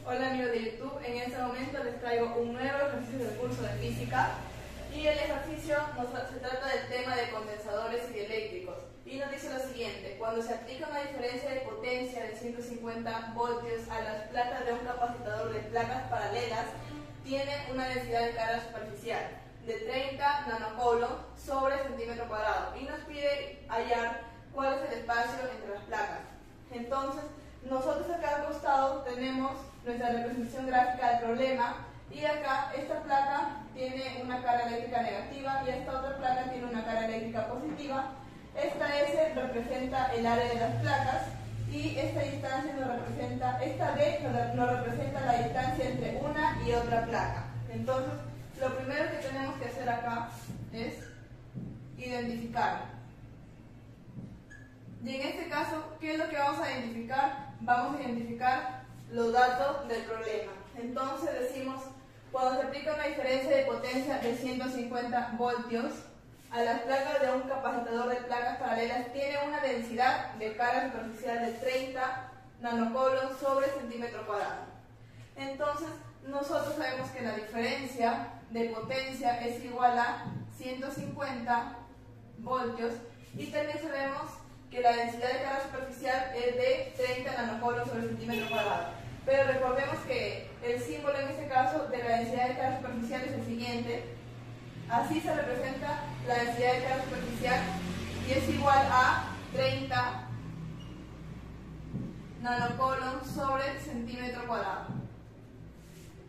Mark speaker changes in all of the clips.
Speaker 1: Hola amigos de YouTube, en este momento les traigo un nuevo ejercicio del curso de física y el ejercicio se trata del tema de condensadores y dieléctricos y nos dice lo siguiente: cuando se aplica una diferencia de potencia de 150 voltios a las placas de un capacitador de placas paralelas, tiene una densidad de carga superficial de 30 nanocoulomb sobre centímetro cuadrado y nos pide hallar cuál es el espacio entre las placas. Entonces, nosotros acá al costado tenemos nuestra representación gráfica del problema y acá esta placa tiene una carga eléctrica negativa y esta otra placa tiene una carga eléctrica positiva. Esta S representa el área de las placas y esta distancia esta D nos representa la distancia entre una y otra placa. Entonces, lo primero que tenemos que hacer acá es identificar. Y en este caso, ¿qué es lo que vamos a identificar? Vamos a identificar los datos del problema. Entonces decimos, cuando se aplica una diferencia de potencia de 150 voltios a las placas de un capacitador de placas paralelas, tiene una densidad de carga superficial de 30 nanocoulomb sobre centímetro cuadrado. Entonces, nosotros sabemos que la diferencia de potencia es igual a 150 voltios y también sabemos que la densidad de carga superficial es de 30 nanocoulomb sobre centímetro cuadrado. Pero recordemos que el símbolo en este caso de la densidad de carga superficial es el siguiente. Así se representa la densidad de carga superficial y es igual a 30 nanocoulomb sobre centímetro cuadrado.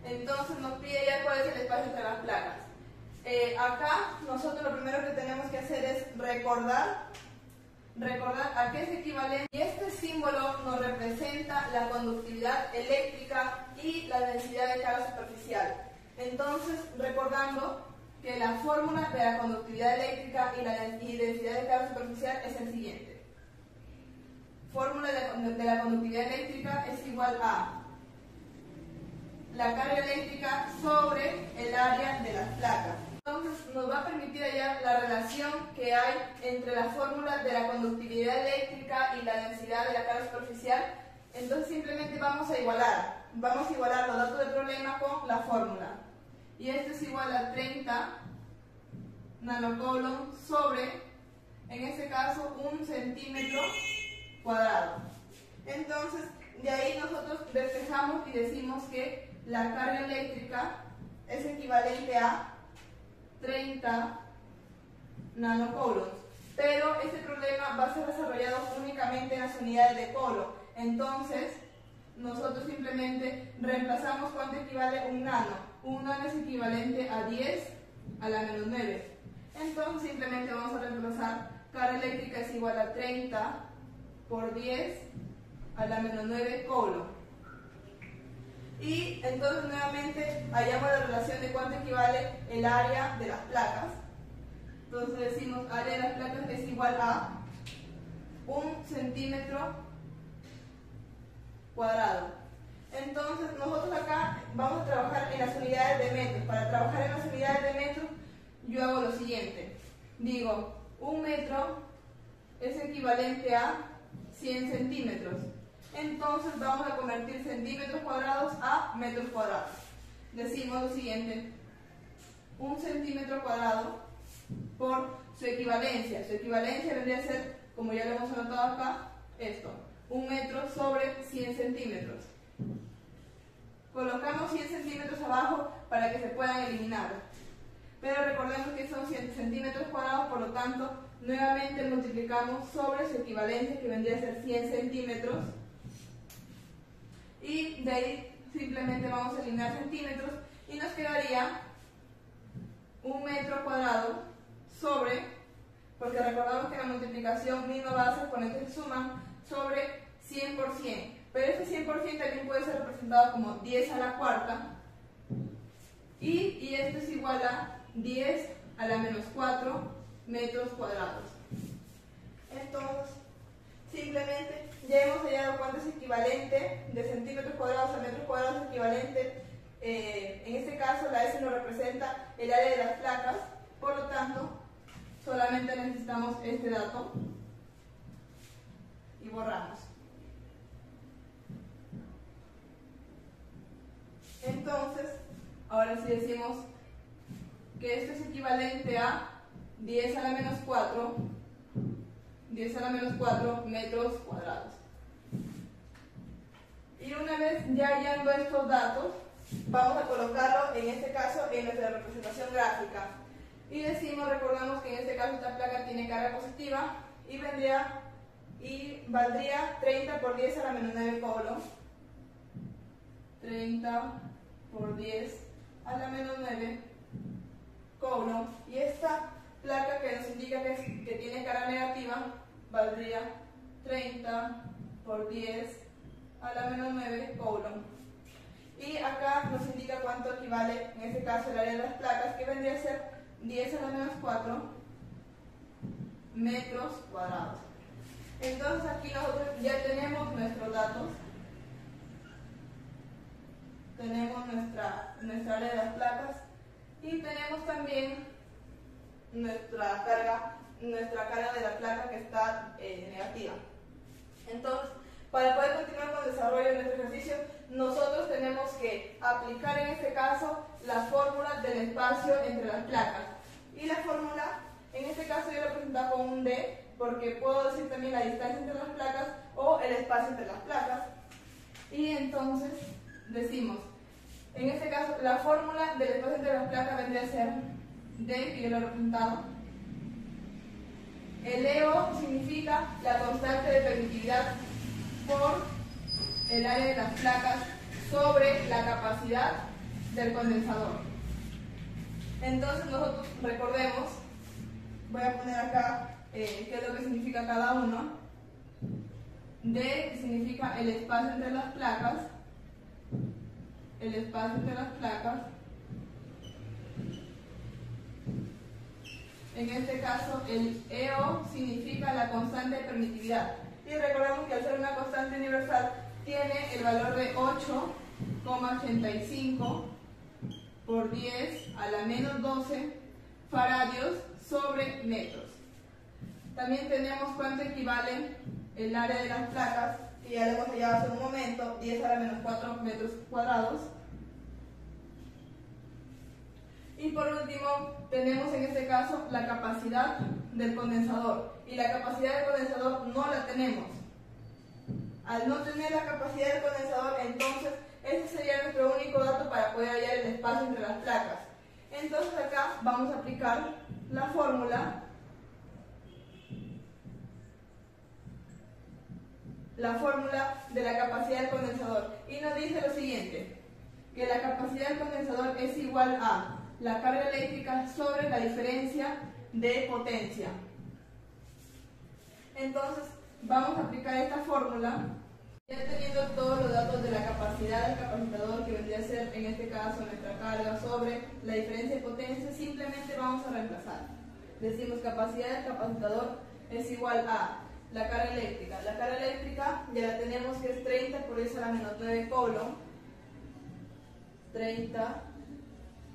Speaker 1: Entonces nos pide ya cuál es el espacio entre las placas. Acá nosotros lo primero que tenemos que hacer es recordar a qué es equivalente, y este símbolo nos representa la conductividad eléctrica y la densidad de carga superficial. Entonces, recordando que la fórmula de la conductividad eléctrica y la densidad de carga superficial es el siguiente. Fórmula de la conductividad eléctrica es igual a la carga eléctrica sobre el área de las placas. Entonces nos va a permitir hallar la relación que hay entre la fórmula de la conductividad eléctrica y la densidad de la carga superficial. Entonces simplemente vamos a igualar los datos del problema con la fórmula. Y esto es igual a 30 nanocoulomb sobre, en este caso, 1 centímetro cuadrado. Entonces, de ahí nosotros despejamos y decimos que la carga eléctrica es equivalente a 30 nanocoulomb, pero este problema va a ser desarrollado únicamente en las unidades de coulomb. Entonces nosotros simplemente reemplazamos cuánto equivale un nano. Un nano es equivalente a 10 a la menos 9. Entonces simplemente vamos a reemplazar carga eléctrica es igual a 30 por 10 a la menos 9 coulomb. Y entonces nuevamente hallamos la relación de cuánto equivale el área de las placas. Entonces decimos área de las placas es igual a 1 centímetro cuadrado. Entonces nosotros acá vamos a trabajar en las unidades de metros. Para trabajar en las unidades de metros yo hago lo siguiente. Digo, 1 metro es equivalente a 100 centímetros. Entonces vamos a convertir centímetros cuadrados a metros cuadrados. Decimos lo siguiente: 1 centímetro cuadrado por su equivalencia. Su equivalencia vendría a ser, como ya lo hemos anotado acá, esto: 1 metro sobre 100 centímetros. Colocamos 100 centímetros abajo para que se puedan eliminar. Pero recordemos que son 100 centímetros cuadrados, por lo tanto, nuevamente multiplicamos sobre su equivalencia, que vendría a ser 100 centímetros. Y de ahí simplemente vamos a eliminar centímetros y nos quedaría 1 metro cuadrado sobre, porque recordamos que en la multiplicación misma base exponentes se suman, sobre 100 por 100. Pero este 100 por 100 también puede ser representado como 10 a la cuarta y esto es igual a 10 a la menos 4 metros cuadrados. Entonces, simplemente ya hemos hallado cuánto es equivalente de centímetros cuadrados a metros cuadrados equivalente. En este caso la S nos representa el área de las placas, por lo tanto solamente necesitamos este dato y borramos. Entonces, ahora sí decimos que esto es equivalente a 10 a la menos 4 metros cuadrados. Y una vez ya hallando estos datos, vamos a colocarlo en este caso en nuestra representación gráfica. Y recordamos que en este caso esta placa tiene carga positiva y valdría 30 por 10 a la menos 9 coulomb. 30 por 10 a la menos 9 coulomb. Y esta placa que nos indica que tiene carga negativa valdría 30 por 10 a la menos 9 coulomb. Y acá nos indica cuánto equivale, en este caso, el área de las placas, que vendría a ser 10 a la menos 4 metros cuadrados. Entonces aquí nosotros ya tenemos nuestros datos. Tenemos nuestra área de las placas y tenemos también nuestra carga de la placa que está negativa. Entonces, para poder continuar con el desarrollo de nuestro ejercicio, nosotros tenemos que aplicar en este caso la fórmula del espacio entre las placas. Y la fórmula, en este caso yo la he presentado con un D, porque puedo decir también la distancia entre las placas o el espacio entre las placas. Y entonces decimos, en este caso, la fórmula del espacio entre las placas vendría a ser D, que yo lo he representado. El EO significa la constante de permitividad por el área de las placas sobre la capacidad del condensador. Entonces nosotros recordemos, voy a poner acá qué es lo que significa cada uno. D significa el espacio entre las placas, En este caso el EO significa la constante de permitividad. Y recordemos que al ser una constante universal tiene el valor de 8,85 por 10 a la menos 12 faradios sobre metros. También tenemos cuánto equivale el área de las placas, que ya lo hemos hallado hace un momento, 10 a la menos 4 metros cuadrados. Y por último, tenemos en este caso la capacidad del condensador. Y la capacidad del condensador no la tenemos. Al no tener la capacidad del condensador, entonces ese sería nuestro único dato para poder hallar el espacio entre las placas. Entonces acá vamos a aplicar la fórmula de la capacidad del condensador. Y nos dice lo siguiente, que la capacidad del condensador es igual a la carga eléctrica sobre la diferencia de potencia. Entonces, vamos a aplicar esta fórmula, ya teniendo todos los datos de la capacidad del capacitor, que vendría a ser, en este caso, nuestra carga sobre la diferencia de potencia, simplemente vamos a reemplazar. Decimos capacidad del capacitor es igual a la carga eléctrica. La carga eléctrica ya la tenemos, que es 30 por 10 a la menos 9 coulomb. 30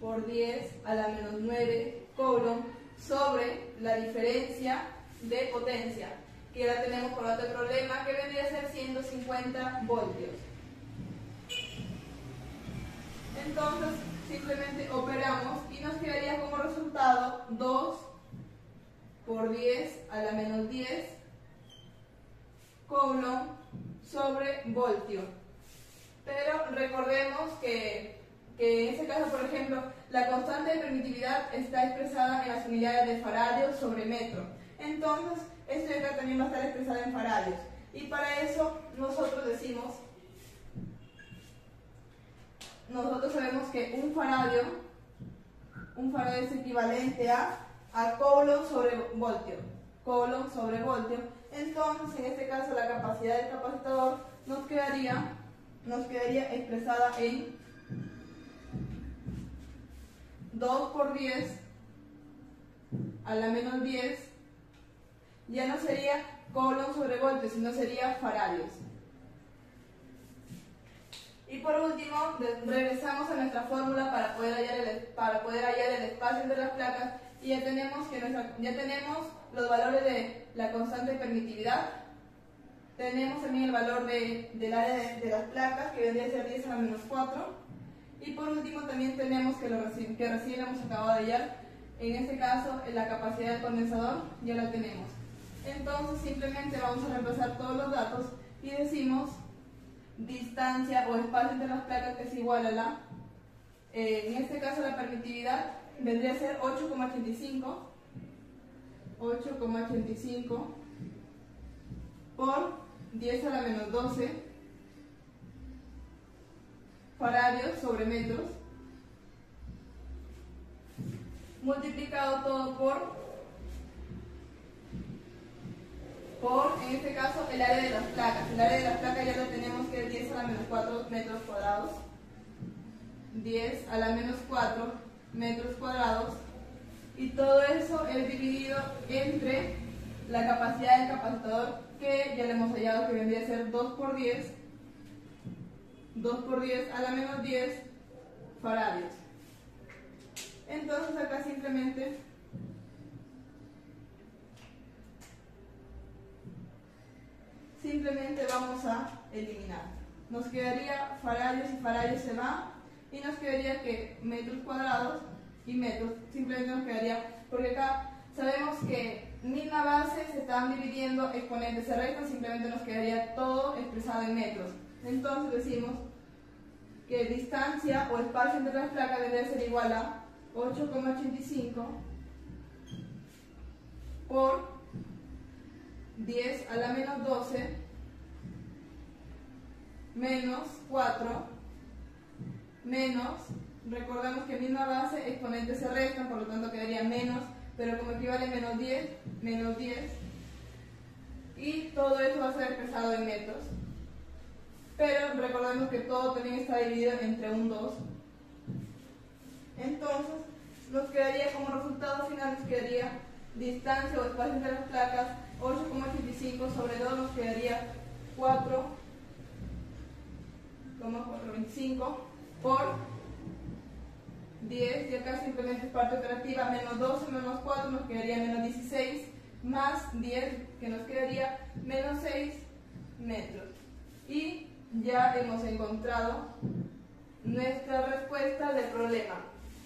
Speaker 1: por 10 a la menos 9 coulomb sobre la diferencia de potencia, que la tenemos por otro problema, que vendría a ser 150 voltios. Entonces simplemente operamos y nos quedaría como resultado 2 por 10 a la menos 10 coulomb sobre voltio. Pero recordemos que en este caso, por ejemplo, la constante de permitividad está expresada en las unidades de faradios sobre metro. Entonces, esto de acá también va a estar expresado en faradios. Y para eso, nosotros sabemos que un faradio es equivalente a coulomb sobre voltio. Coulomb sobre voltio. Entonces, en este caso, la capacidad del capacitor nos quedaría expresada en 2 por 10 a la menos 10, ya no sería coulomb sobre voltio, sino sería faradios. Y por último, regresamos a nuestra fórmula para poder hallar el espacio entre las placas, y ya tenemos los valores de la constante de permitividad. Tenemos también el valor del área de las placas, que vendría a ser 10 a la menos 4. Y por último también tenemos que recién hemos acabado de hallar, en este caso la capacidad del condensador ya la tenemos. Entonces simplemente vamos a reemplazar todos los datos y decimos distancia o espacio entre las placas es igual a la, en este caso la permitividad vendría a ser 8,85 por 10 a la menos 12 faradios sobre metros, multiplicado todo por, en este caso, el área de las placas. El área de las placas ya lo tenemos que es 10 a la menos 4 metros cuadrados. 10 a la menos 4 metros cuadrados. Y todo eso es dividido entre la capacidad del capacitor, que ya le hemos hallado que vendría a ser 2 por 10 a la menos 10 faradios. Entonces acá simplemente vamos a eliminar. Nos quedaría faradios y faradios se va, y nos quedaría que metros cuadrados y metros, simplemente nos quedaría, porque acá sabemos que misma base se están dividiendo, exponentes se restan, simplemente nos quedaría todo expresado en metros. Entonces decimos que distancia o espacio entre las placas debe ser igual a 8,85 por 10 a la menos 12 menos 4 menos, recordemos que misma base, exponentes se restan, por lo tanto quedaría menos, pero como equivale a menos 10, y todo eso va a ser expresado en metros. Pero recordemos que todo también está dividido entre un 2. Entonces, nos quedaría como resultado final, nos quedaría distancia o espacio entre las placas 8,85 sobre 2, nos quedaría 4,425 por 10, y acá simplemente es parte operativa, menos 12 menos 4 nos quedaría menos 16, más 10 que nos quedaría menos 6 metros. Y ya hemos encontrado nuestra respuesta del problema.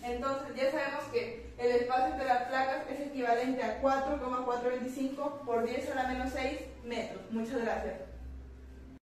Speaker 1: Entonces ya sabemos que el espacio entre las placas es equivalente a 4,425 por 10 a la menos 6 metros. Muchas gracias.